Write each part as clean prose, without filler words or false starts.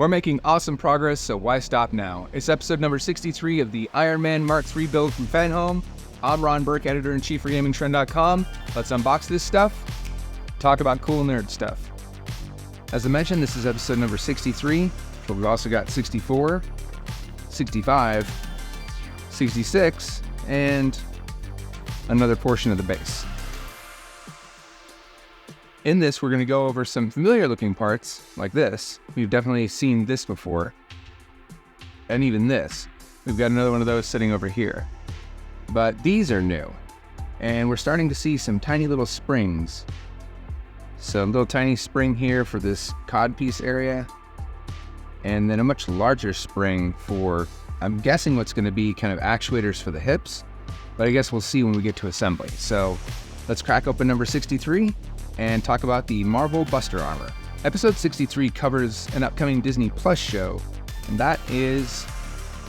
We're making awesome progress, so why stop now? It's episode number 63 of the Iron Man Mark III build from Fanhome. I'm Ron Burke, editor-in-chief for GamingTrend.com. Let's unbox this stuff, talk about cool nerd stuff. As I mentioned, this is episode number 63, but we've also got 64, 65, 66, and another portion of the base. In this, we're going to go over some familiar looking parts, like this. We've definitely seen this before. And even this. We've got another one of those sitting over here. But these are new. And we're starting to see some tiny little springs. So a little tiny spring here for this codpiece area. And then a much larger spring for, I'm guessing what's going to be kind of actuators for the hips. But I guess we'll see when we get to assembly. So let's crack open number 63. And talk about the Marvel Buster Armor. Episode 63 covers an upcoming Disney Plus show, and that is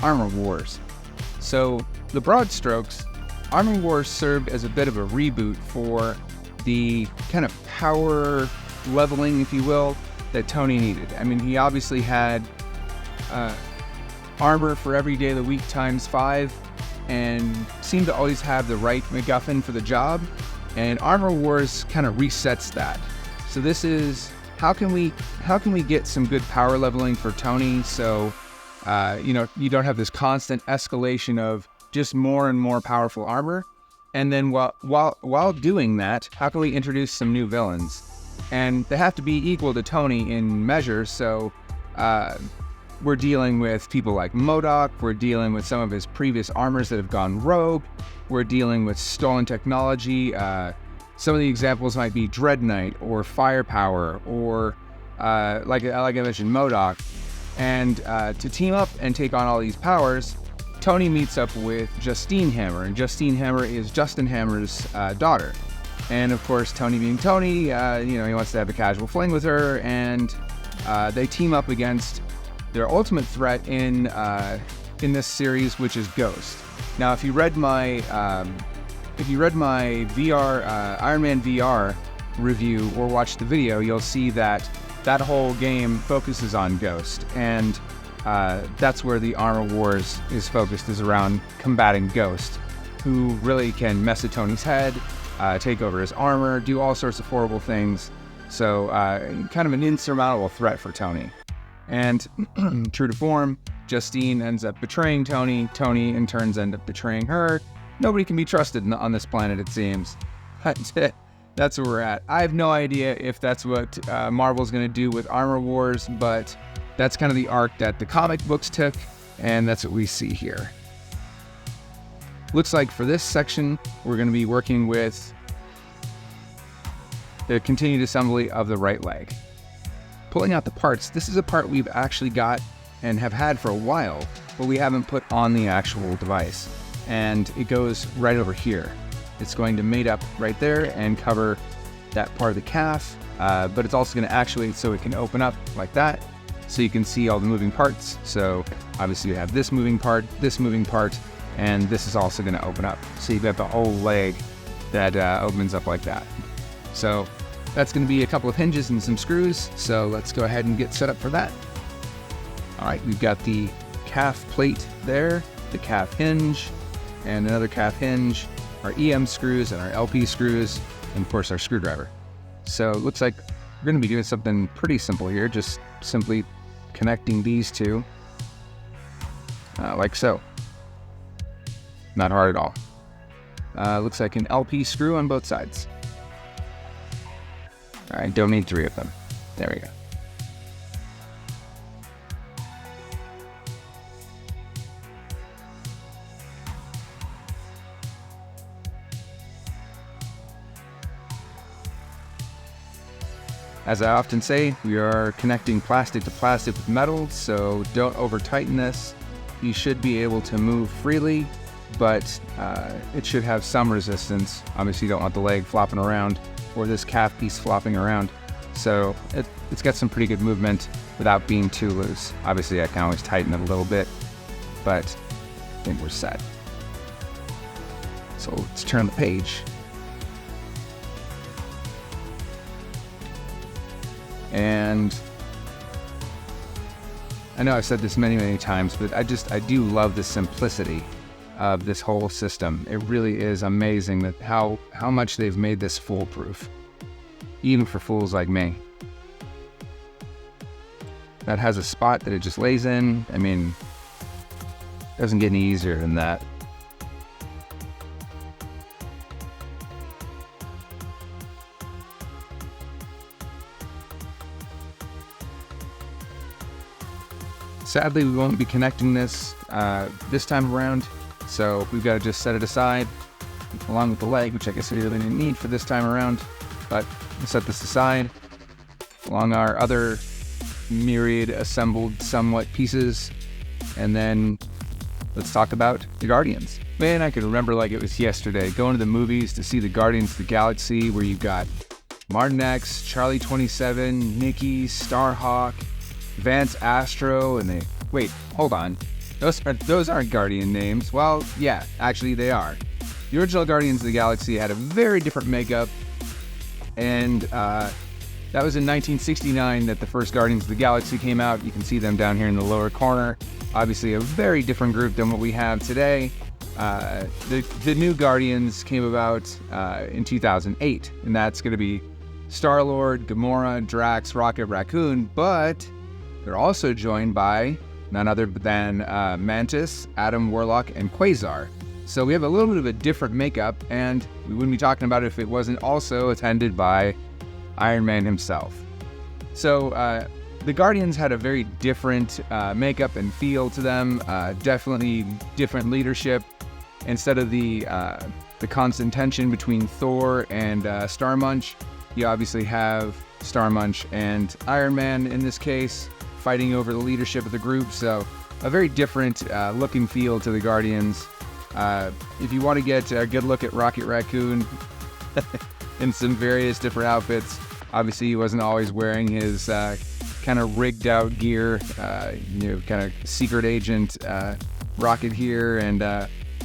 Armor Wars. So, the broad strokes, Armor Wars served as a bit of a reboot for the kind of power leveling, if you will, that Tony needed. I mean, he obviously had armor for every day of the week times 5, and seemed to always have the right MacGuffin for the job. And Armor Wars kind of resets that. So this is, how can we get some good power leveling for Tony so you don't have this constant escalation of just more and more powerful armor. And then while doing that, how can we introduce some new villains? And they have to be equal to Tony in measure, so we're dealing with people like MODOK, we're dealing with some of his previous armors that have gone rogue, we're dealing with stolen technology. Some of the examples might be Dread Knight or Firepower or, like I mentioned, MODOK. And to team up and take on all these powers, Tony meets up with Justine Hammer, and Justine Hammer is Justin Hammer's daughter. And of course, Tony being Tony, he wants to have a casual fling with her, and they team up against their ultimate threat in this series, which is Ghost. Now, if you read my VR Iron Man VR review or watched the video, you'll see that whole game focuses on Ghost, and that's where the Armor Wars is focused, is around combating Ghost, who really can mess with Tony's head, take over his armor, do all sorts of horrible things. So kind of an insurmountable threat for Tony. And true to form, Justine ends up betraying Tony. Tony, in turn, ends up betraying her. Nobody can be trusted on this planet, it seems. That's where we're at. I have no idea if that's what Marvel's going to do with Armor Wars, but that's kind of the arc that the comic books took, and that's what we see here. Looks like for this section, we're going to be working with the continued assembly of the right leg. Pulling out the parts, this is a part we've actually got and have had for a while, but we haven't put on the actual device. And it goes right over here. It's going to mate up right there and cover that part of the calf, but it's also going to actuate so it can open up like that, so you can see all the moving parts. So obviously you have this moving part, and this is also going to open up. So you've got the whole leg that opens up like that. So that's going to be a couple of hinges and some screws, so let's go ahead and get set up for that. All right, we've got the calf plate there, the calf hinge, and another calf hinge, our EM screws and our LP screws, and of course our screwdriver. So it looks like we're going to be doing something pretty simple here, just simply connecting these two, like so. Not hard at all. Looks like an LP screw on both sides. All right, don't need 3 of them. There we go. As I often say, we are connecting plastic to plastic with metal, so don't over tighten this. You should be able to move freely, but it should have some resistance. Obviously you don't want the leg flopping around or this calf piece flopping around. So it's got some pretty good movement without being too loose. Obviously I can always tighten it a little bit, but I think we're set. So let's turn the page. And I know I've said this many, many times, but I do love the simplicity of this whole system. It really is amazing that how much they've made this foolproof, even for fools like me. That has a spot that it just lays in. I mean, doesn't get any easier than that. Sadly, we won't be connecting this this time around, so we've got to just set it aside, along with the leg, which I guess we really didn't need for this time around, but we'll set this aside, along our other myriad assembled somewhat pieces, and then let's talk about the Guardians. Man, I can remember like it was yesterday, going to the movies to see the Guardians of the Galaxy, where you've got Martin X, Charlie 27, Nikki, Starhawk, Vance Astro, and wait, hold on. Those aren't Guardian names. Well, yeah, actually they are. The original Guardians of the Galaxy had a very different makeup, and that was in 1969 that the first Guardians of the Galaxy came out. You can see them down here in the lower corner. Obviously a very different group than what we have today. The new Guardians came about in 2008, and that's going to be Star-Lord, Gamora, Drax, Rocket Raccoon, but they're also joined by none other than Mantis, Adam Warlock, and Quasar. So we have a little bit of a different makeup, and we wouldn't be talking about it if it wasn't also attended by Iron Man himself. So the Guardians had a very different makeup and feel to them, definitely different leadership. Instead of the constant tension between Thor and Star-Munch, you obviously have Star-Munch and Iron Man in this case, fighting over the leadership of the group. So a very different look and feel to the Guardians. If you want to get a good look at Rocket Raccoon in some various different outfits, obviously he wasn't always wearing his kind of rigged out gear, kind of secret agent rocket here and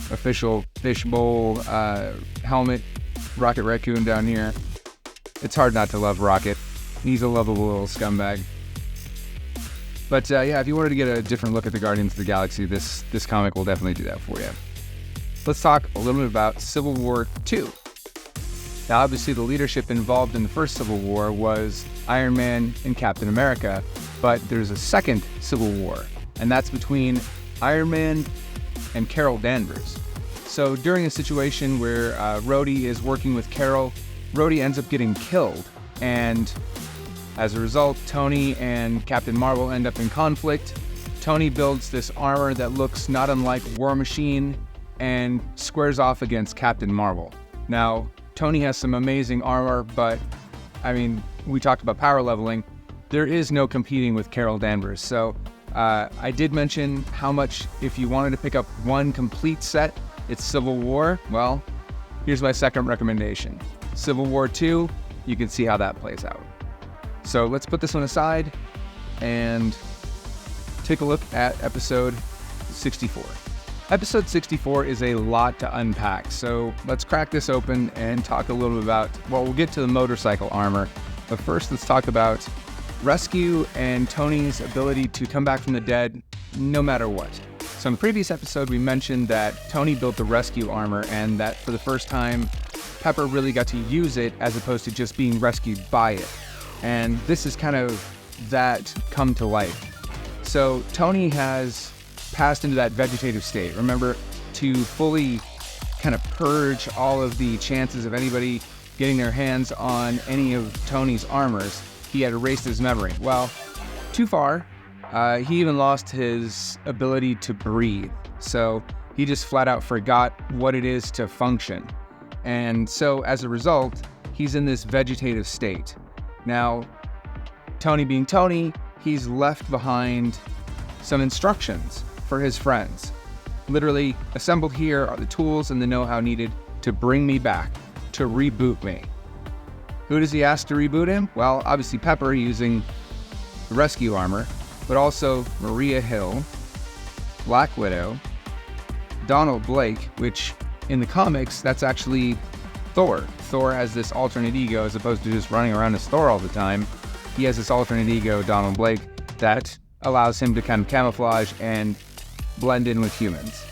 official fishbowl helmet Rocket Raccoon down here. It's hard not to love Rocket. He's a lovable little scumbag. But yeah, if you wanted to get a different look at the Guardians of the Galaxy, this comic will definitely do that for you. Let's talk a little bit about Civil War II. Now, obviously, the leadership involved in the first Civil War was Iron Man and Captain America, but there's a second Civil War, and that's between Iron Man and Carol Danvers. So during a situation where Rhodey is working with Carol, Rhodey ends up getting killed, and as a result, Tony and Captain Marvel end up in conflict. Tony builds this armor that looks not unlike War Machine and squares off against Captain Marvel. Now, Tony has some amazing armor, but I mean, we talked about power leveling. There is no competing with Carol Danvers. So I did mention how much, if you wanted to pick up one complete set, it's Civil War. Well, here's my second recommendation. Civil War II, you can see how that plays out. So let's put this one aside and take a look at episode 64. Episode 64 is a lot to unpack, so let's crack this open and talk a little bit about, well, we'll get to the motorcycle armor, but first let's talk about Rescue and Tony's ability to come back from the dead no matter what. So in the previous episode, we mentioned that Tony built the Rescue armor and that for the first time, Pepper really got to use it as opposed to just being rescued by it. And this is kind of that come to life. So Tony has passed into that vegetative state. Remember, to fully kind of purge all of the chances of anybody getting their hands on any of Tony's armors, he had erased his memory. Well, too far. He even lost his ability to breathe. So he just flat out forgot what it is to function. And so as a result, he's in this vegetative state. Now, Tony being Tony, he's left behind some instructions for his friends. Literally, assembled here are the tools and the know-how needed to bring me back, to reboot me. Who does he ask to reboot him? Well, obviously Pepper using the Rescue armor, but also Maria Hill, Black Widow, Donald Blake, which in the comics, that's actually Thor. Thor has this alternate ego as opposed to just running around as Thor all the time. He has this alternate ego, Donald Blake, that allows him to kind of camouflage and blend in with humans.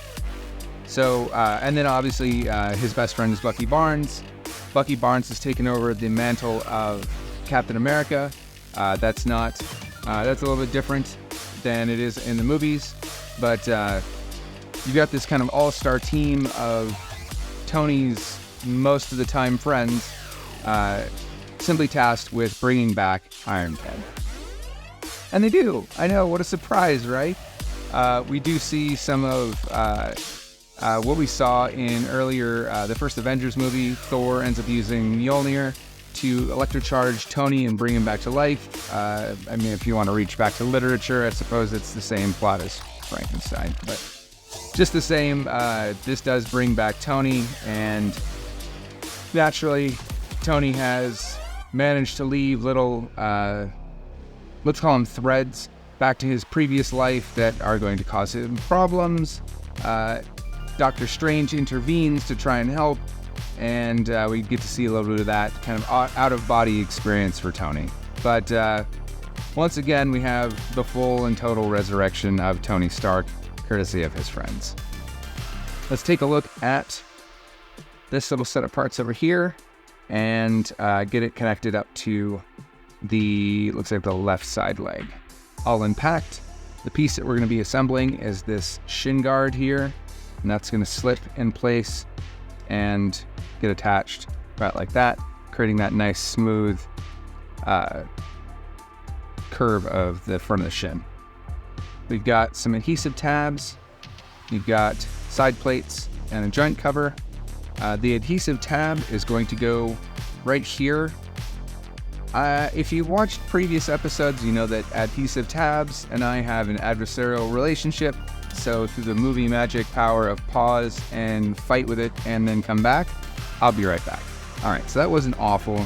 So, and then obviously his best friend is Bucky Barnes. Bucky Barnes has taken over the mantle of Captain America. That's a little bit different than it is in the movies, but you've got this kind of all-star team of Tony's most of the time friends, simply tasked with bringing back Iron Man. And they do. I know, what a surprise, right? We do see some of what we saw in earlier, the first Avengers movie. Thor ends up using Mjolnir to electrocharge Tony and bring him back to life. I mean, if you want to reach back to literature, I suppose it's the same plot as Frankenstein, but just the same. This does bring back Tony, and naturally, Tony has managed to leave little, let's call them threads, back to his previous life that are going to cause him problems. Doctor Strange intervenes to try and help, and we get to see a little bit of that kind of out-of-body experience for Tony. But once again, we have the full and total resurrection of Tony Stark, courtesy of his friends. Let's take a look at this little set of parts over here and get it connected up to looks like the left side leg. All unpacked. The piece that we're going to be assembling is this shin guard here, and that's going to slip in place and get attached right like that, creating that nice smooth curve of the front of the shin. We've got some adhesive tabs, you've got side plates and a joint cover. The adhesive tab is going to go right here. If you watched previous episodes, you know that adhesive tabs and I have an adversarial relationship. So through the movie magic power of pause and fight with it and then come back, I'll be right back. All right, so that wasn't awful,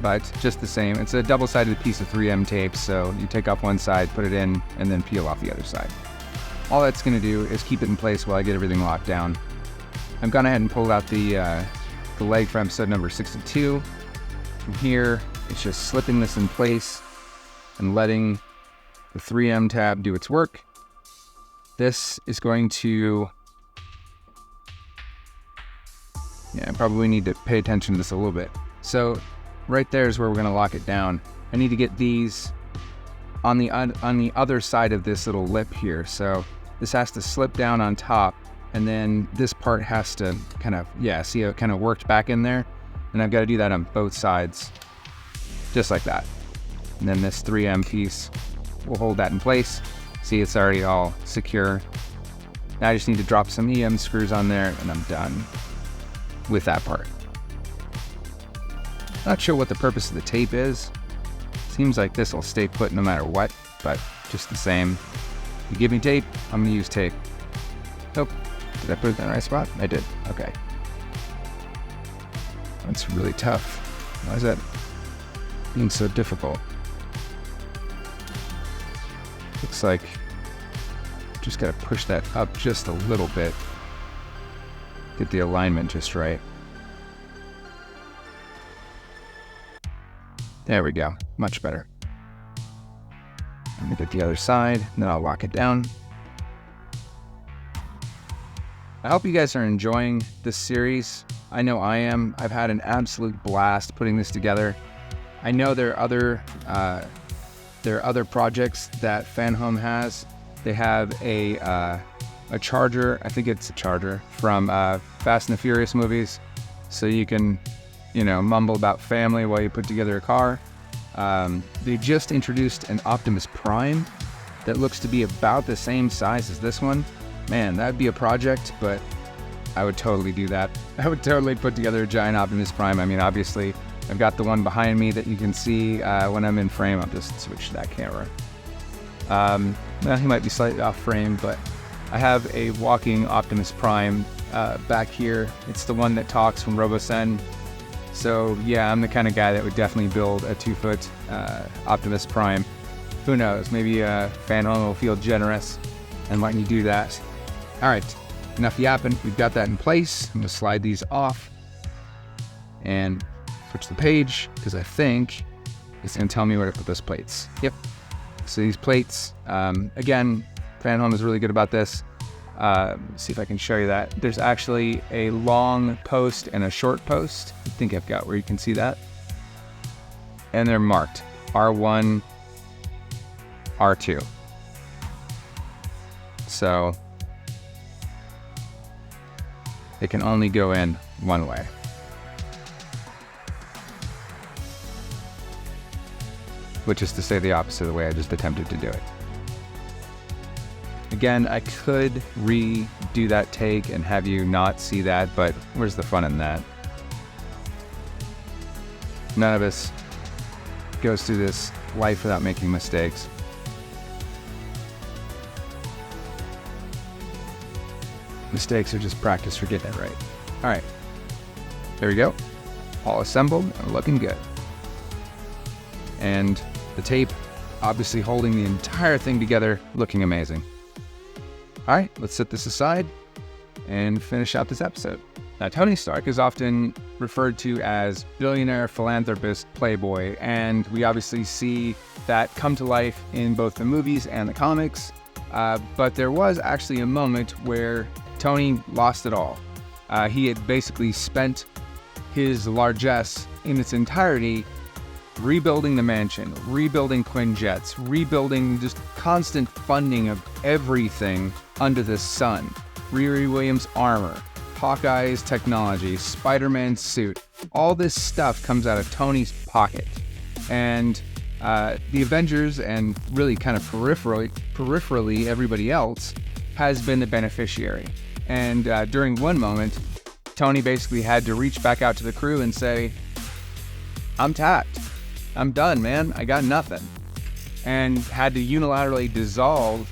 but just the same. It's a double-sided piece of 3M tape, so you take off one side, put it in, and then peel off the other side. All that's gonna do is keep it in place while I get everything locked down. I've gone ahead and pulled out the leg for episode number 62. From here, it's just slipping this in place and letting the 3M tab do its work. This is going to, probably need to pay attention to this a little bit. So right there is where we're going to lock it down. I need to get these on the other side of this little lip here. So this has to slip down on top, and then this part has to kind of, see how it kind of worked back in there? And I've got to do that on both sides, just like that. And then this 3M piece will hold that in place. See, it's already all secure. Now I just need to drop some EM screws on there, and I'm done with that part. Not sure what the purpose of the tape is. Seems like this will stay put no matter what, but just the same. You give me tape, I'm gonna use tape. Oh, did I put it in the right spot? I did, okay. That's really tough. Why is that being so difficult? Looks like just gotta push that up just a little bit. Get the alignment just right. There we go, much better. Let me get the other side, and then I'll lock it down. I hope you guys are enjoying this series. I know I am. I've had an absolute blast putting this together. I know there are other projects that Fanhome has. They have a charger. I think it's a charger from Fast and the Furious movies, so you can, mumble about family while you put together a car. They just introduced an Optimus Prime that looks to be about the same size as this one. Man, that'd be a project, but I would totally do that. I would totally put together a giant Optimus Prime. I mean, obviously, I've got the one behind me that you can see when I'm in frame. I'll just switch to that camera. Well, he might be slightly off frame, but I have a walking Optimus Prime back here. It's the one that talks from RoboSen. So yeah, I'm the kind of guy that would definitely build a 2-foot Optimus Prime. Who knows, maybe Fanhome will feel generous and let me do that. All right, enough yapping. We've got that in place. I'm gonna slide these off and switch the page, because I think it's gonna tell me where to put those plates. Yep, So these plates, again, Fanhome is really good about this. See if I can show you that. There's actually a long post and a short post. I think I've got where you can see that. And they're marked R1, R2. So it can only go in one way. Which is to say the opposite of the way I just attempted to do it. Again, I could redo that take and have you not see that, but where's the fun in that? None of us goes through this life without making mistakes. Mistakes are just practice for getting it right. All right, there we go. All assembled and looking good. And the tape obviously holding the entire thing together, looking amazing. All right, let's set this aside and finish out this episode. Now, Tony Stark is often referred to as billionaire, philanthropist, playboy, and we obviously see that come to life in both the movies and the comics. But there was actually a moment where Tony lost it all. He had basically spent his largesse in its entirety rebuilding the mansion, rebuilding Quinjets, rebuilding just constant funding of everything under the sun. Riri Williams' armor, Hawkeye's technology, Spider-Man's suit, all this stuff comes out of Tony's pocket. And the Avengers, and really kind of peripherally everybody else, has been the beneficiary. And during one moment, Tony basically had to reach back out to the crew and say, I'm tapped. I'm done, man. I got nothing. And had to unilaterally dissolve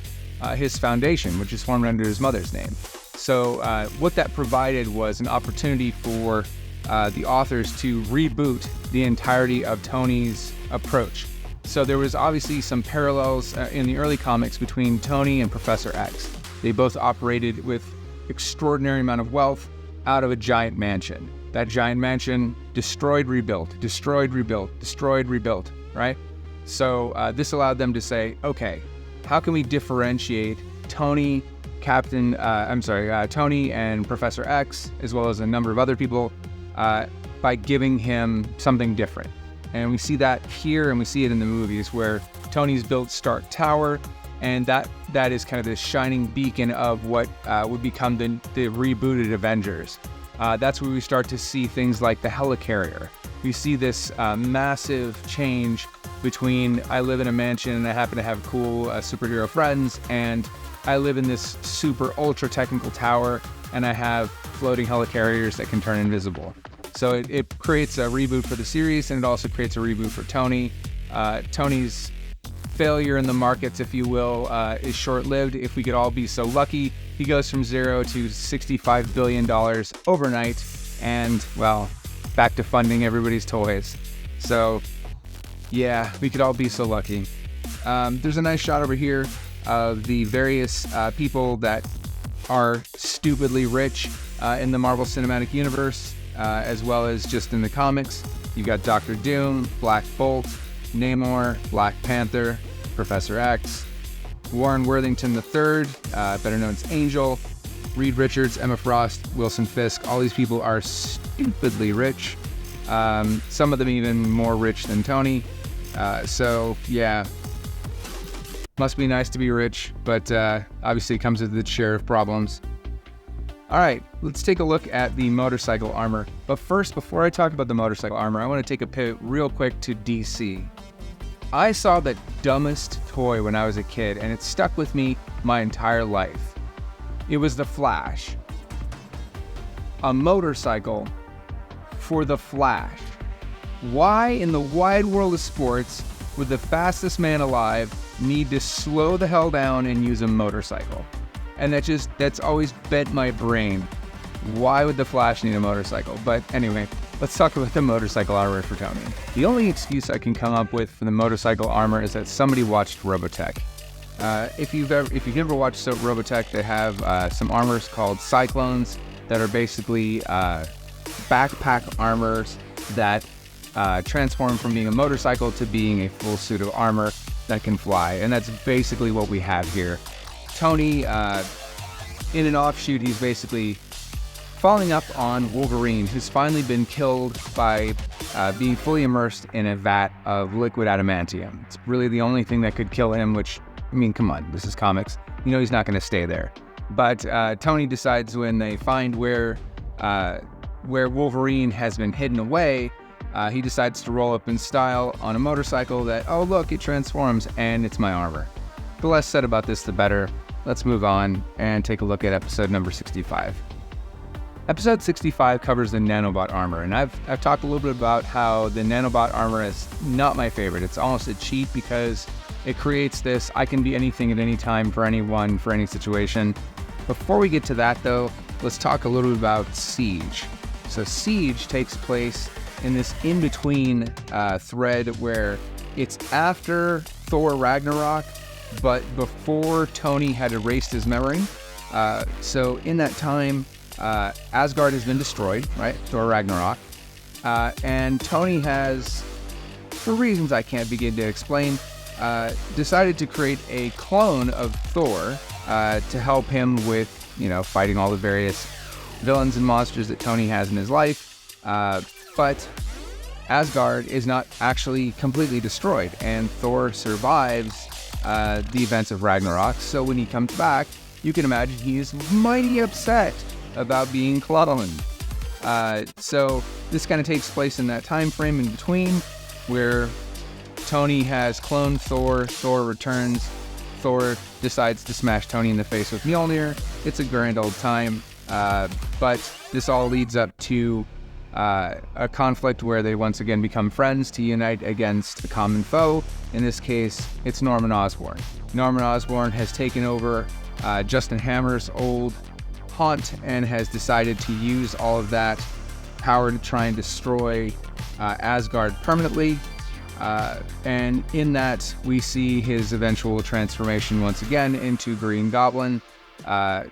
his foundation, which is formed under his mother's name. So what that provided was an opportunity for the authors to reboot the entirety of Tony's approach. So there was obviously some parallels in the early comics between Tony and Professor X. They both operated with extraordinary amount of wealth out of a giant mansion. That giant mansion destroyed, rebuilt, destroyed, rebuilt, destroyed, rebuilt, right? So this allowed them to say, okay, how can we differentiate Tony, Tony and Professor X, as well as a number of other people, by giving him something different. And we see that here, and we see it in the movies where Tony's built Stark Tower, and that is kind of the shining beacon of what would become the rebooted Avengers. That's where we start to see things like the helicarrier. We see this massive change between I live in a mansion and I happen to have cool superhero friends, and I live in this super ultra technical tower and I have floating helicarriers that can turn invisible. So it creates a reboot for the series, and it also creates a reboot for Tony. Tony's failure in the markets, if you will, is short-lived. If we could all be so lucky, he goes from $0 to $65 billion overnight, and, well, back to funding everybody's toys. So, yeah, we could all be so lucky. There's a nice shot over here of the various people that are stupidly rich in the Marvel Cinematic Universe, as well as just in the comics. You've got Doctor Doom, Black Bolt, Namor, Black Panther, Professor X, Warren Worthington III, better known as Angel, Reed Richards, Emma Frost, Wilson Fisk. All these people are stupidly rich. Some of them even more rich than Tony. So, yeah. Must be nice to be rich, but obviously it comes with its share of problems. All right, let's take a look at the motorcycle armor. But first, before I talk about the motorcycle armor, I want to take a pivot real quick to DC. I saw that dumbest toy when I was a kid, and it stuck with me my entire life. It was the Flash. A motorcycle for the Flash. Why in the wide world of sports would the fastest man alive need to slow the hell down and use a motorcycle? And that's always bent my brain. Why would the Flash need a motorcycle? But anyway, let's talk about the motorcycle armor for Tony. The only excuse I can come up with for the motorcycle armor is that somebody watched Robotech. If you've ever watched Robotech, they have some armors called Cyclones that are basically backpack armors that transform from being a motorcycle to being a full suit of armor. that can fly, and that's basically what we have here. Tony, in an offshoot, he's basically falling up on Wolverine, who's finally been killed by being fully immersed in a vat of liquid adamantium. It's really the only thing that could kill him, which, I mean, come on, this is comics. You know he's not going to stay there. But Tony decides when they find where Wolverine has been hidden away, he decides to roll up in style on a motorcycle that, oh look, it transforms, and it's my armor. The less said about this, the better. Let's move on and take a look at episode number 65. Episode 65 covers the Nanobot armor, and I've talked a little bit about how the Nanobot armor is not my favorite. It's almost a cheat because it creates this, I can be anything at any time for anyone, for any situation. Before we get to that though, let's talk a little bit about Siege. So Siege takes place in this in-between thread where it's after Thor Ragnarok, but before Tony had erased his memory. So in that time, Asgard has been destroyed, right? Thor Ragnarok. And Tony has, for reasons I can't begin to explain, decided to create a clone of Thor to help him with, fighting all the various villains and monsters that Tony has in his life. But Asgard is not actually completely destroyed, and Thor survives the events of Ragnarok. So when he comes back, you can imagine he is mighty upset about being cloned. So this kind of takes place in that time frame in between where Tony has cloned Thor, Thor returns, Thor decides to smash Tony in the face with Mjolnir. It's a grand old time, but this all leads up to a conflict where they once again become friends to unite against a common foe. In this case, it's Norman Osborn. Norman Osborn has taken over Justin Hammer's old haunt and has decided to use all of that power to try and destroy Asgard permanently. And in that, we see his eventual transformation once again into Green Goblin.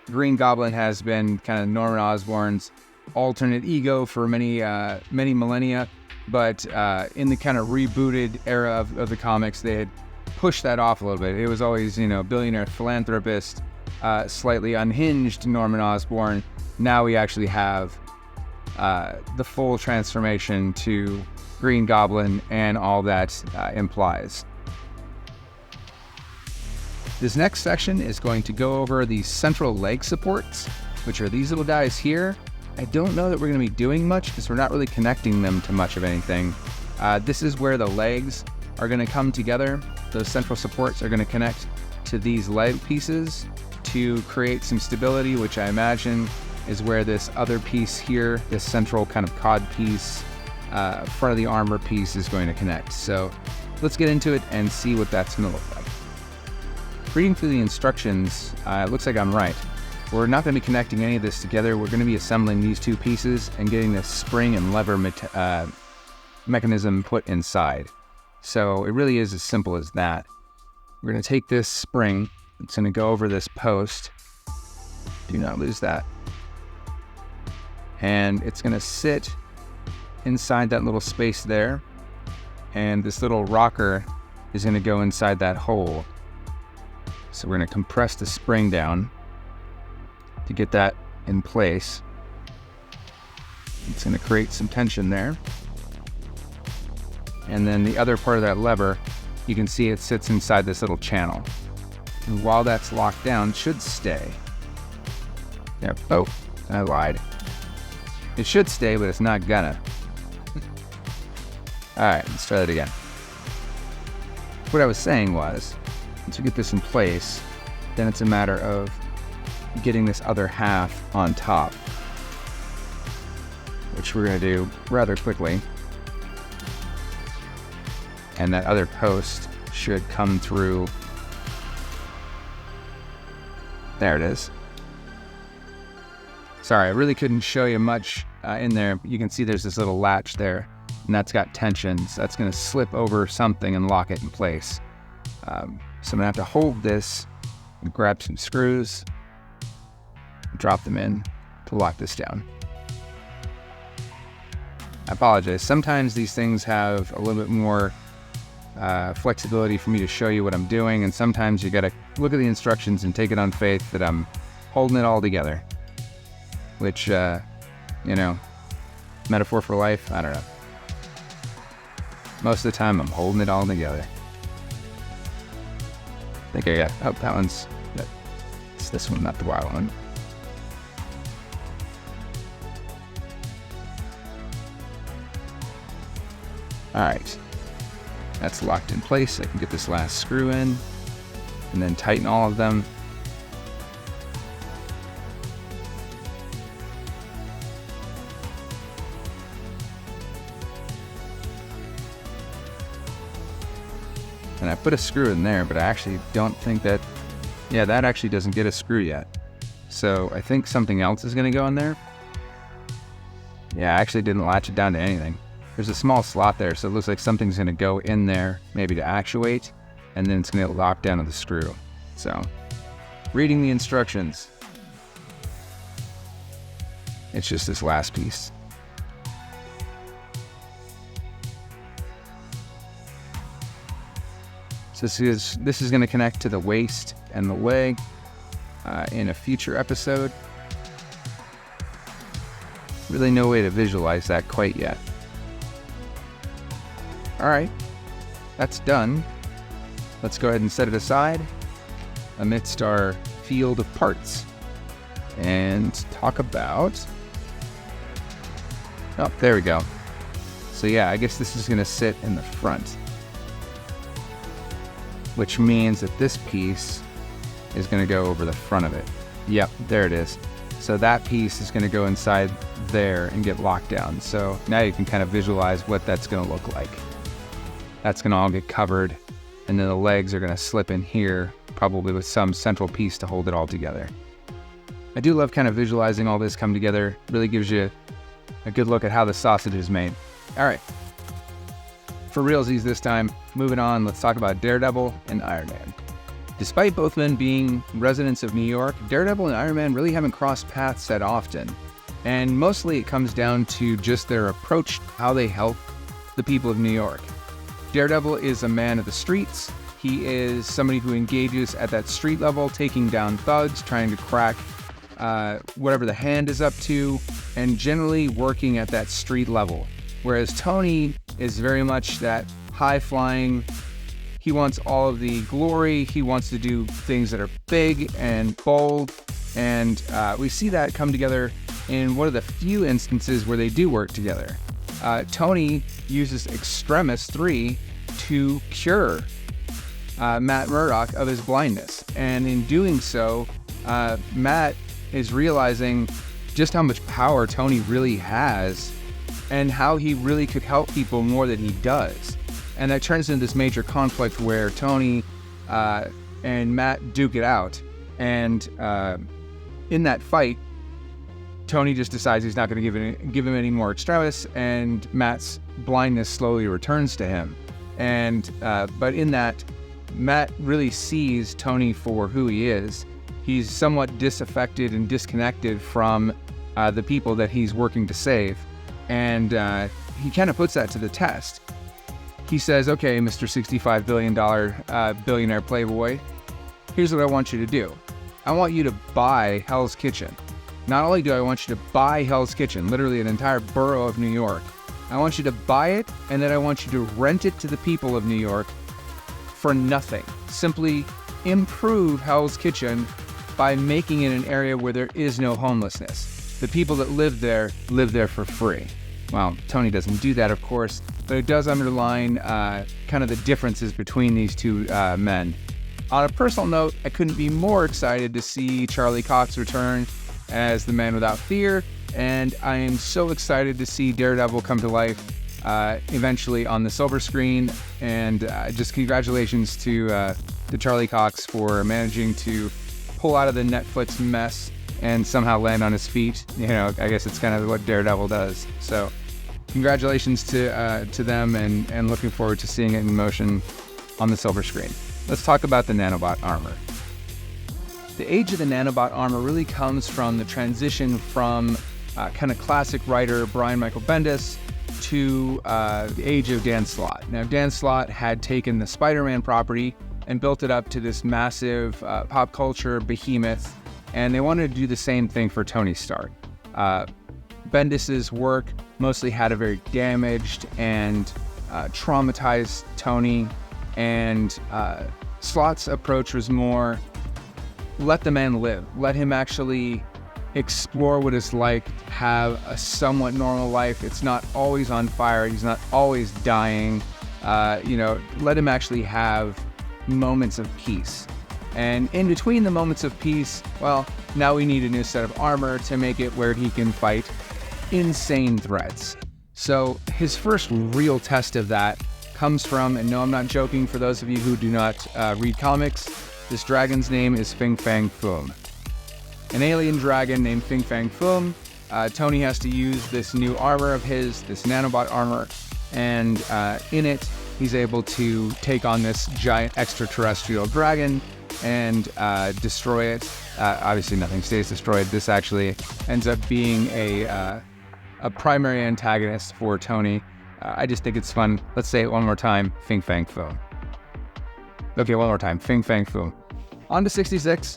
Green Goblin has been kind of Norman Osborn's alternate ego for many millennia, but in the kind of rebooted era of the comics, they had pushed that off a little bit. It was always, billionaire philanthropist, slightly unhinged Norman Osborn. Now we actually have the full transformation to Green Goblin and all that implies. This next section is going to go over the central leg supports, which are these little guys here. I don't know that we're going to be doing much because we're not really connecting them to much of anything. This is where the legs are going to come together. Those central supports are going to connect to these leg pieces to create some stability, which I imagine is where this other piece here, this central kind of cod piece, front of the armor piece is going to connect. So let's get into it and see what that's going to look like. Reading through the instructions, it looks like I'm right. We're not going to be connecting any of this together. We're going to be assembling these two pieces and getting this spring and lever mechanism put inside. So it really is as simple as that. We're going to take this spring. It's going to go over this post. Do not lose that. And it's going to sit inside that little space there. And this little rocker is going to go inside that hole. So we're going to compress the spring down to get that in place. It's going to create some tension there. And then the other part of that lever, you can see it sits inside this little channel. And while that's locked down, it should stay. There. Oh, I lied. It should stay, but it's not gonna. Alright, let's try that again. What I was saying was, once we get this in place, then it's a matter of getting this other half on top, which we're going to do rather quickly. And that other post should come through. There it is. Sorry, I really couldn't show you much in there. You can see there's this little latch there, and that's got tensions. That's going to slip over something and lock it in place. So I'm going to have to hold this and grab some screws, drop them in to lock this down. I apologize. Sometimes these things have a little bit more flexibility for me to show you what I'm doing, and sometimes you gotta look at the instructions and take it on faith that I'm holding it all together. Which, metaphor for life, I don't know. Most of the time, I'm holding it all together. I think I got, that one's, it's this one, not the wild one. Alright, that's locked in place. I can get this last screw in, and then tighten all of them. And I put a screw in there, but I actually don't think that, that actually doesn't get a screw yet. So I think something else is going to go in there. Yeah, I actually didn't latch it down to anything. There's a small slot there, so it looks like something's going to go in there, maybe to actuate, and then it's going to lock down to the screw. So, reading the instructions. It's just this last piece. So this is going to connect to the waist and the leg in a future episode. Really no way to visualize that quite yet. Alright, that's done. Let's go ahead and set it aside amidst our field of parts and talk about... Oh, there we go. So yeah, I guess this is going to sit in the front, which means that this piece is going to go over the front of it. Yep, there it is. So that piece is going to go inside there and get locked down. So now you can kind of visualize what that's going to look like. That's going to all get covered, and then the legs are going to slip in here, probably with some central piece to hold it all together. I do love kind of visualizing all this come together. Really gives you a good look at how the sausage is made. All right. For realsies this time, moving on, let's talk about Daredevil and Iron Man. Despite both men being residents of New York, Daredevil and Iron Man really haven't crossed paths that often. And mostly it comes down to just their approach, how they help the people of New York. Daredevil is a man of the streets. He is somebody who engages at that street level, taking down thugs, trying to crack whatever the hand is up to, and generally working at that street level. Whereas Tony is very much that high-flying. He wants all of the glory. He wants to do things that are big and bold. And we see that come together in one of the few instances where they do work together. Tony uses Extremis 3 to cure Matt Murdock of his blindness. And in doing so, Matt is realizing just how much power Tony really has and how he really could help people more than he does. And that turns into this major conflict where Tony and Matt duke it out. And in that fight, Tony just decides he's not going to give him any more Extremis, and Matt's blindness slowly returns to him. And but in that, Matt really sees Tony for who he is. He's somewhat disaffected and disconnected from the people that he's working to save. And he kind of puts that to the test. He says, okay, Mr. $65 billion billionaire playboy, here's what I want you to do. I want you to buy Hell's Kitchen. Not only do I want you to buy Hell's Kitchen, literally an entire borough of New York, I want you to buy it, and then I want you to rent it to the people of New York for nothing. Simply improve Hell's Kitchen by making it an area where there is no homelessness. The people that live there for free. Well, Tony doesn't do that, of course, but it does underline kind of the differences between these two men. On a personal note, I couldn't be more excited to see Charlie Cox return as the Man Without Fear, and I am so excited to see Daredevil come to life eventually on the silver screen. And just congratulations to Charlie Cox for managing to pull out of the Netflix mess and somehow land on his feet. You know, I guess it's kind of what Daredevil does. So congratulations to them, and looking forward to seeing it in motion on the silver screen. Let's talk about the Nanobot armor. The age of the Nanobot armor really comes from the transition from kind of classic writer Brian Michael Bendis to the age of Dan Slott. Now, Dan Slott had taken the Spider-Man property and built it up to this massive pop culture behemoth, and they wanted to do the same thing for Tony Stark. Bendis's work mostly had a very damaged and traumatized Tony, and Slott's approach was more, let the man live. Let him actually explore what it's like to have a somewhat normal life. It's not always on fire. He's not always dying. Let him actually have moments of peace. And in between the moments of peace, well, now we need a new set of armor to make it where he can fight insane threats. So his first real test of that comes from, and no, I'm not joking for those of you who do not read comics, this dragon's name is Fang Foom. An alien dragon named Fang Foom. Tony has to use this new armor of his, this nanobot armor, and in it, he's able to take on this giant extraterrestrial dragon and destroy it. Obviously, nothing stays destroyed. This actually ends up being a primary antagonist for Tony. I just think it's fun. Let's say it one more time. Fang Foom. Okay, one more time. Fang Foom. On to 66.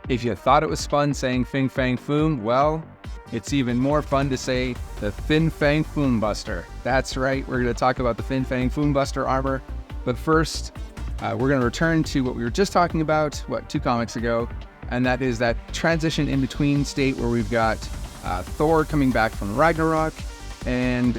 If you thought it was fun saying Fang Foom, well, it's even more fun to say the Fin Fang Foom Buster. That's right, we're going to talk about the Fin Fang Foom Buster armor. But first, we're going to return to what we were just talking about, 2 comics ago, and that is that transition in between state where we've got Thor coming back from Ragnarok and,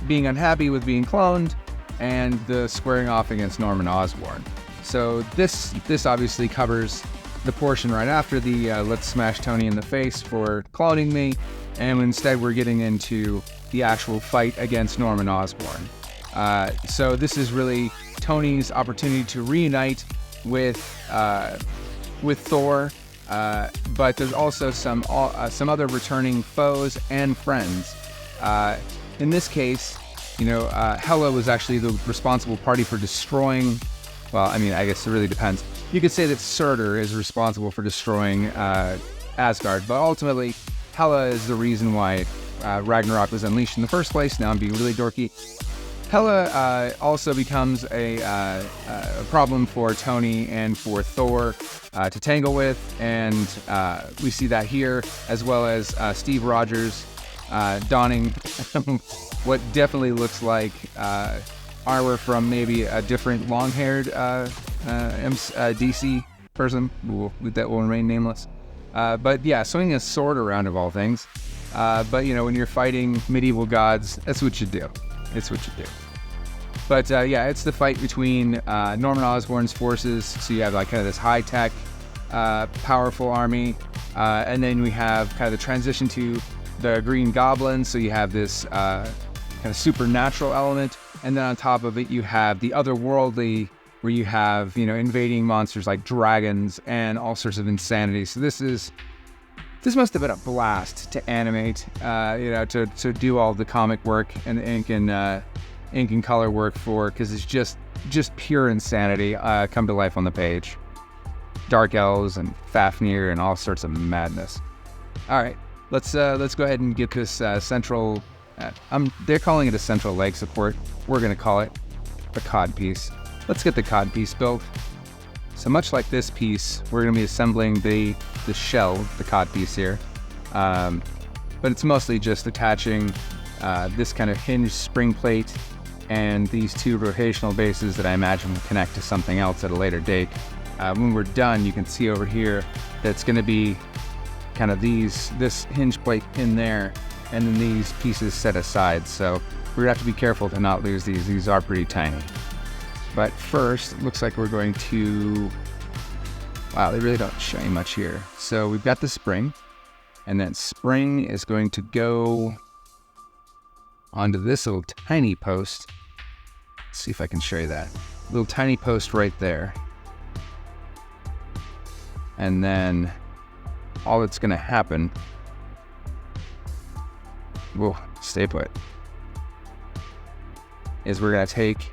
being unhappy with being cloned and the squaring off against Norman Osborn. So this obviously covers the portion right after the let's smash Tony in the face for cloning me, and instead we're getting into the actual fight against Norman Osborn. So this is really Tony's opportunity to reunite with Thor, but there's also some other returning foes and friends. In this case, Hela was actually the responsible party for destroying. Well, I mean, I guess it really depends. You could say that Surtur is responsible for destroying Asgard, but ultimately, Hela is the reason why Ragnarok was unleashed in the first place. Now I'm being really dorky. Hela also becomes a problem for Tony and for Thor to tangle with, and we see that here, as well as Steve Rogers donning what definitely looks like armor from maybe a different long-haired DC person. That will remain nameless. But yeah, swinging a sword around of all things. But when you're fighting medieval gods, that's what you do. It's what you do. But it's the fight between Norman Osborn's forces. So you have kind of this high-tech, powerful army, and then we have kind of the transition to the Green Goblin. So you have this kind of supernatural element, and then on top of it, you have the otherworldly, where you have invading monsters like dragons and all sorts of insanity. So this must have been a blast to animate, to do all the comic work and the ink and color work for, because it's just pure insanity come to life on the page. Dark elves and Fafnir and all sorts of madness. All right, let's go ahead and get this central. They're calling it a central leg support. We're gonna call it the cod piece. Let's get the cod piece built. So much like this piece, we're gonna be assembling the shell, the cod piece here. But it's mostly just attaching this kind of hinged spring plate and these 2 rotational bases that I imagine will connect to something else at a later date. When we're done, you can see over here that's gonna be kind of this hinge plate in there, and then these pieces set aside. So we're gonna have to be careful to not lose these. These are pretty tiny. But first, it looks like we're going to, wow, they really don't show you much here. So we've got the spring, and that spring is going to go onto this little tiny post. Let's see if I can show you that. Little tiny post right there. And then all that's gonna happen, whoa, stay put, is we're gonna take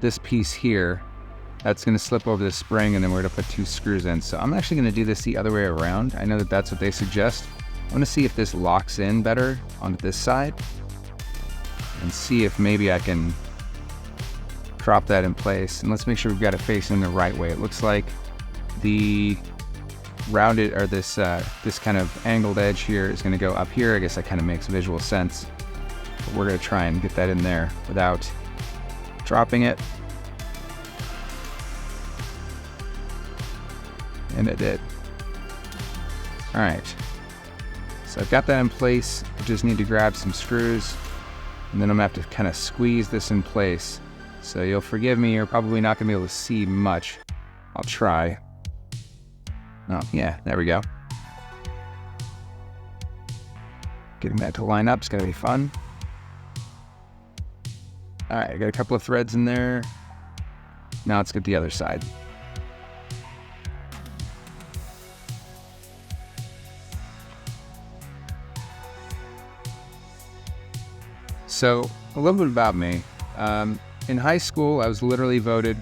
this piece here, that's gonna slip over the spring, and then we're gonna put 2 screws in. So I'm actually gonna do this the other way around. I know that that's what they suggest, I want to see if this locks in better onto this side and see if maybe I can drop that in place. And let's make sure we've got it facing the right way. It looks like the rounded, or this kind of angled edge here is going to go up here. I guess that kind of makes visual sense. But we're going to try and get that in there without dropping it. And it did. All right. So I've got that in place. I just need to grab some screws, and then I'm going to have to kind of squeeze this in place. So you'll forgive me, you're probably not going to be able to see much. I'll try. Oh, yeah, there we go. Getting that to line up is going to be fun. All right, I got a couple of threads in there. Now let's get the other side. So, a little bit about me. In high school, I was literally voted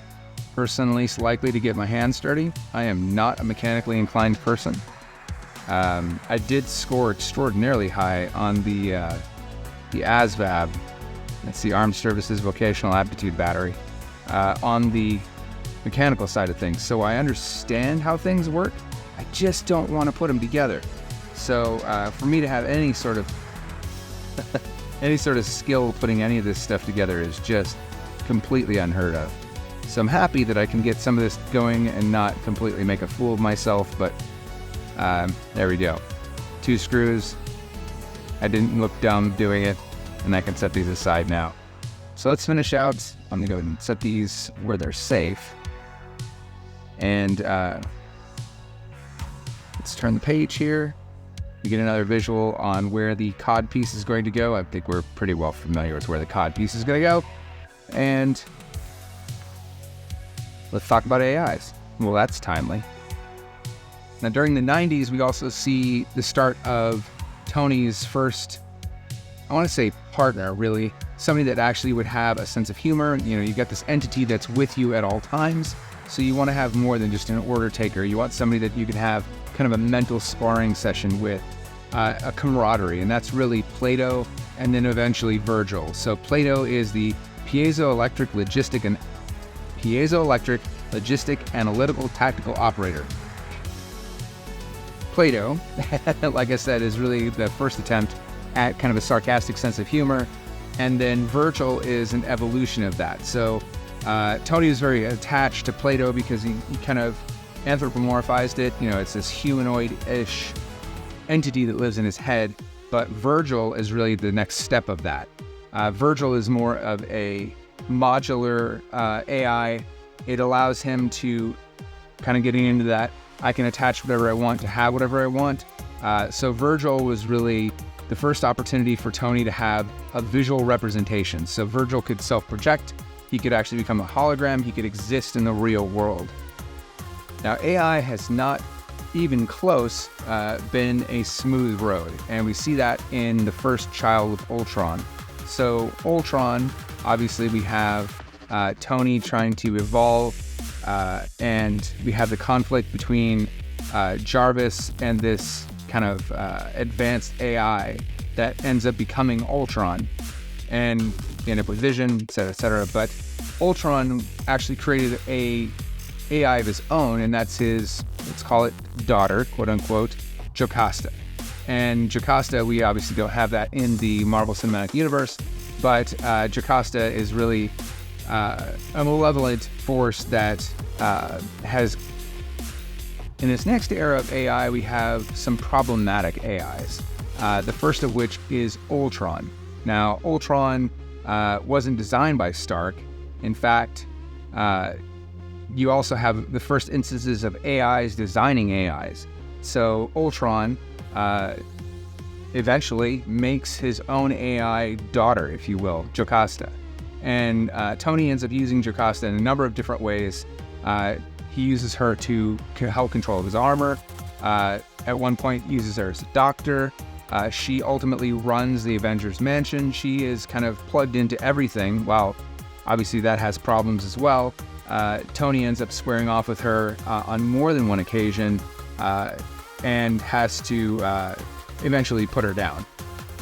person least likely to get my hands dirty. I am not a mechanically inclined person. I did score extraordinarily high on the ASVAB. That's the Armed Services Vocational Aptitude Battery, on the mechanical side of things. So I understand how things work. I just don't want to put them together. So for me to have any sort of skill putting any of this stuff together is just completely unheard of. So I'm happy that I can get some of this going and not completely make a fool of myself, but there we go. 2 screws. I didn't look dumb doing it, and I can set these aside now. So let's finish out. I'm gonna go ahead and set these where they're safe. And let's turn the page here. We get another visual on where the cod piece is going to go. I think we're pretty well familiar with where the cod piece is going to go. And let's talk about AIs. Well, that's timely. Now, during the 90s, we also see the start of Tony's first, I want to say partner, really. Somebody that actually would have a sense of humor. You know, you got this entity that's with you at all times. So you want to have more than just an order taker. You want somebody that you can have kind of a mental sparring session with, a camaraderie, and that's really Plato and then eventually Virgil. So Plato is the piezoelectric logistic analytical tactical operator. Plato, like I said, is really the first attempt at kind of a sarcastic sense of humor, and then Virgil is an evolution of that. So Tony is very attached to Plato because he kind of anthropomorphized it. You know, it's this humanoid-ish entity that lives in his head, but Virgil is really the next step of that. Virgil is more of a modular AI. It allows him to, kind of getting into that, I can attach whatever I want to have whatever I want. So Virgil was really the first opportunity for Tony to have a visual representation. So Virgil could self-project, he could actually become a hologram, he could exist in the real world. Now, AI has not even close been a smooth road, and we see that in the first child with Ultron. So Ultron, obviously we have Tony trying to evolve, and we have the conflict between Jarvis and this kind of advanced AI that ends up becoming Ultron, and you end up with Vision, etc., etc. But Ultron actually created a AI of his own, and that's his, let's call it daughter, quote unquote, Jocasta. And Jocasta, we obviously don't have that in the Marvel Cinematic Universe, but Jocasta is really a malevolent force that has, in this next era of AI, we have some problematic AIs. The first of which is Ultron. Now, Ultron wasn't designed by Stark. In fact, you also have the first instances of AIs designing AIs. So Ultron eventually makes his own AI daughter, if you will, Jocasta. And Tony ends up using Jocasta in a number of different ways. He uses her to help control his armor. At one point, uses her as a doctor. She ultimately runs the Avengers Mansion. She is kind of plugged into everything. While obviously that has problems as well. Tony ends up squaring off with her on more than one occasion, and has to eventually put her down.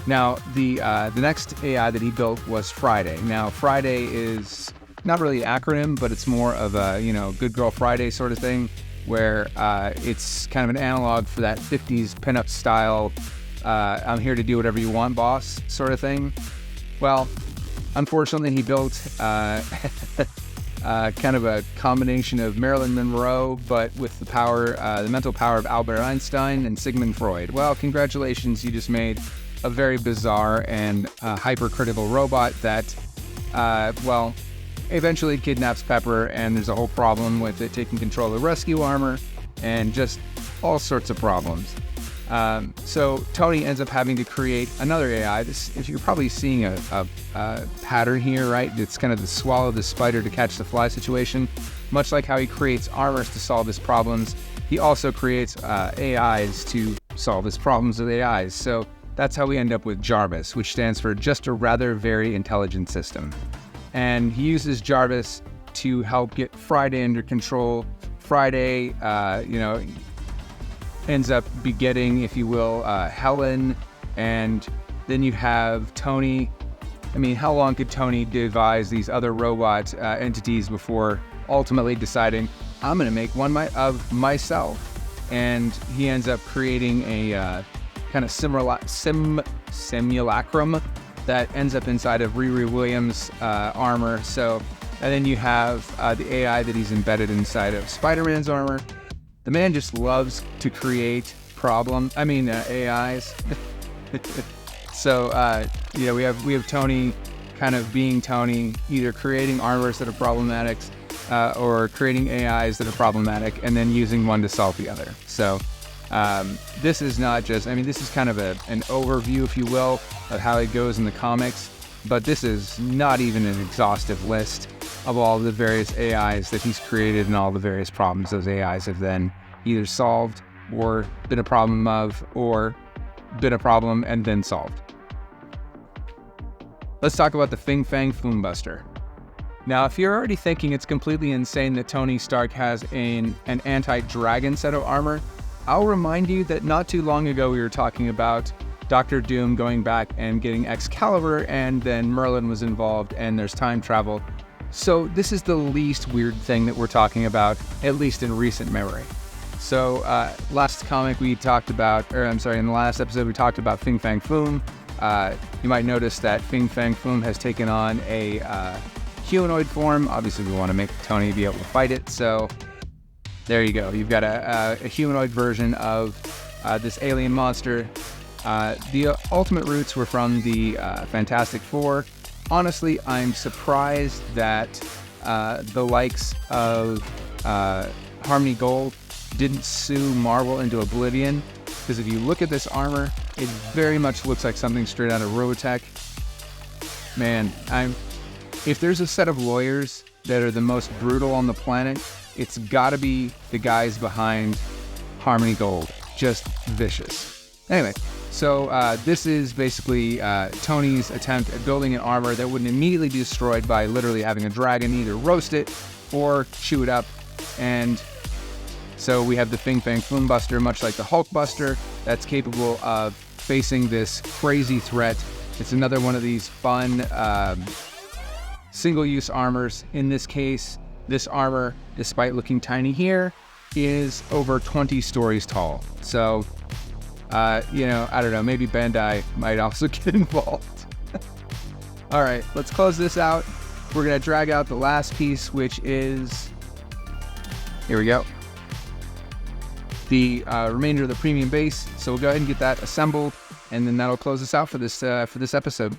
Now, the next AI that he built was Friday. Now, Friday is not really an acronym, but it's more of a, Good Girl Friday sort of thing, where it's kind of an analog for that 50s pinup style, I'm here to do whatever you want, boss, sort of thing. Well, unfortunately, he built kind of a combination of Marilyn Monroe, but with the mental power of Albert Einstein and Sigmund Freud. Well, congratulations, you just made a very bizarre and hypercritical robot that, eventually kidnaps Pepper, and there's a whole problem with it taking control of rescue armor, and just all sorts of problems. So Tony ends up having to create another AI. If you're probably seeing a pattern here, right? It's kind of the swallow the spider to catch the fly situation. Much like how he creates armors to solve his problems, he also creates AIs to solve his problems with AIs. So that's how we end up with Jarvis, which stands for Just a Rather Very Intelligent System. And he uses Jarvis to help get Friday under control. Friday, ends up begetting, if you will, Helen, and then you have Tony. I mean, how long could Tony devise these other robot entities before ultimately deciding, I'm going to make one of myself? And he ends up creating a kind of simulacrum that ends up inside of Riri Williams' armor. So, and then you have the AI that he's embedded inside of Spider-Man's armor. The man just loves to create AIs. So, we have Tony kind of being Tony, either creating armors that are problematic or creating AIs that are problematic, and then using one to solve the other. So, this is not just, this is kind of an overview, if you will, of how it goes in the comics, but this is not even an exhaustive list of all the various AIs that he's created and all the various problems those AIs have then either solved or been a problem of, or been a problem and then solved. Let's talk about the Fang Foom Buster. Now, if you're already thinking it's completely insane that Tony Stark has an anti-dragon set of armor, I'll remind you that not too long ago we were talking about Doctor Doom going back and getting Excalibur, and then Merlin was involved and there's time travel. So this is the least weird thing that we're talking about, at least in recent memory. So last comic we talked about, in the last episode we talked about Fang Foom. You might notice that Fang Foom has taken on a humanoid form. Obviously we want to make Tony be able to fight it, so there you go. You've got a humanoid version of this alien monster. The ultimate roots were from the Fantastic Four. Honestly, I'm surprised that the likes of Harmony Gold didn't sue Marvel into oblivion, because if you look at this armor, it very much looks like something straight out of Robotech. Man, if there's a set of lawyers that are the most brutal on the planet, it's gotta be the guys behind Harmony Gold. Just vicious. Anyway, so this is basically Tony's attempt at building an armor that wouldn't immediately be destroyed by literally having a dragon either roast it or chew it up. And so we have the Fang Foom Buster, much like the Hulk Buster, that's capable of facing this crazy threat. It's another one of these fun single-use armors. In this case, this armor, despite looking tiny here, is over 20 stories tall. So, I don't know, maybe Bandai might also get involved. All right, let's close this out. We're gonna drag out the last piece, which is, here we go, the remainder of the premium base. So we'll go ahead and get that assembled, and then that'll close us out for this episode.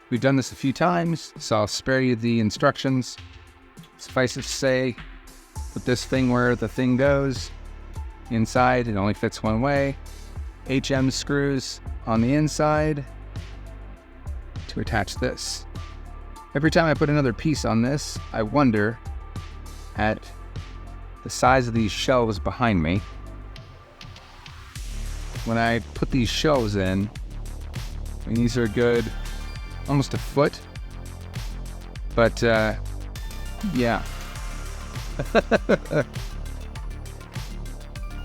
We've done this a few times, so I'll spare you the instructions. Suffice it to say, put this thing where the thing goes. Inside, it only fits one way. HM screws on the inside to attach this. Every time I put another piece on this, I wonder at the size of these shelves behind me. When I put these shelves in, these are good, almost a foot, but yeah.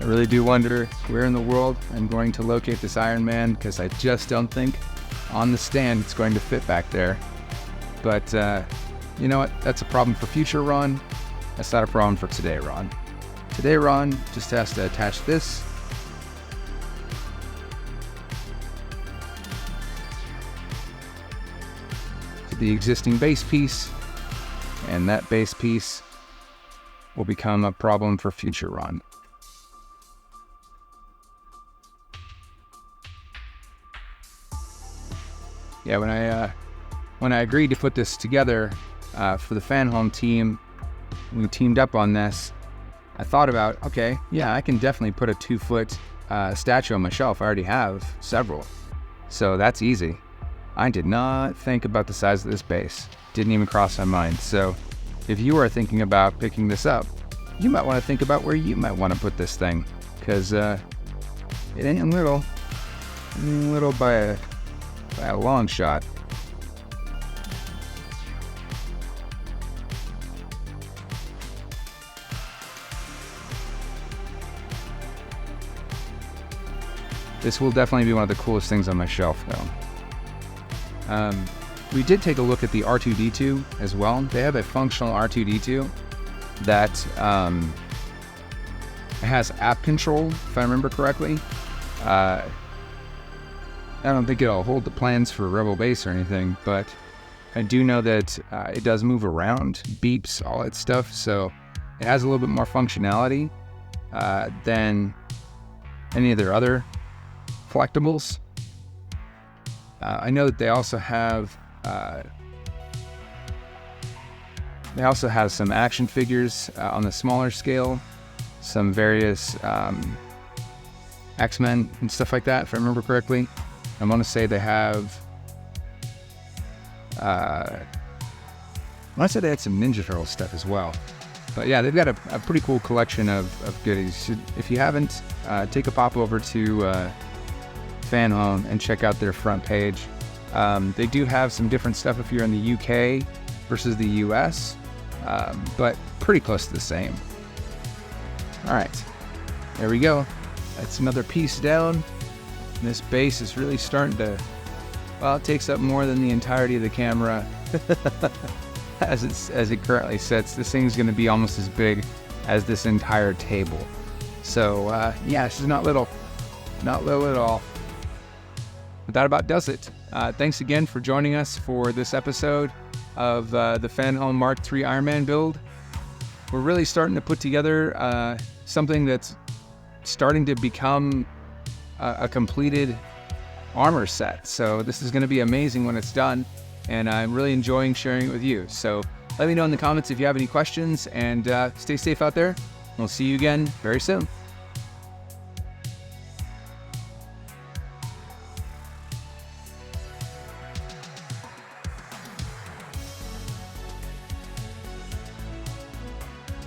I really do wonder where in the world I'm going to locate this Iron Man, because I just don't think on the stand it's going to fit back there. But you know what? That's a problem for future Ron. That's not a problem for today, Ron. Today, Ron just has to attach this to the existing base piece, and that base piece will become a problem for future Ron. Yeah, when I agreed to put this together for the Fanhome team, we teamed up on this. I thought about, okay, yeah, I can definitely put a 2-foot statue on my shelf. I already have several, so that's easy. I did not think about the size of this base. Didn't even cross my mind. So if you are thinking about picking this up, you might want to think about where you might want to put this thing, because it ain't little. It ain't little by a long shot. This will definitely be one of the coolest things on my shelf, though. We did take a look at the R2-D2 as well. They have a functional R2-D2 that has app control, if I remember correctly. I don't think it'll hold the plans for Rebel Base or anything, but I do know that it does move around, beeps, all that stuff, so it has a little bit more functionality than any of their other collectibles. I know that they also have some action figures on the smaller scale, some various X-Men and stuff like that, if I remember correctly. I want to say they have I want to say they had some Ninja Turtle stuff as well. But yeah, they've got a pretty cool collection of goodies. If you haven't, take a pop over to Fanhome and check out their front page. They do have some different stuff if you're in the UK versus the US, but pretty close to the same. All right, there we go. That's another piece down. And this base is really starting to, well, it takes up more than the entirety of the camera as it currently sits. This thing's going to be almost as big as this entire table. So yeah, this is not little at all. But that about does it. Thanks again for joining us for this episode of the Fanhome Mark III Iron Man build. We're really starting to put together something that's starting to become a completed armor set. So this is going to be amazing when it's done, and I'm really enjoying sharing it with you. So let me know in the comments if you have any questions, and stay safe out there. We'll see you again very soon.